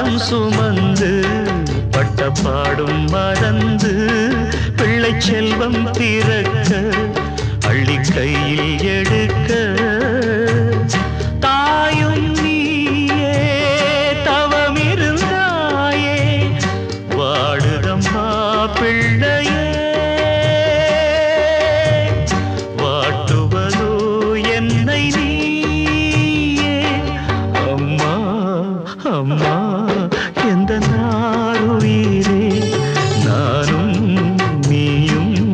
பாசம் சுமந்து பட்ட பாடும் மறந்து பிள்ளை செல்வம் பிறக்க அள்ளி கையில் எடுக்க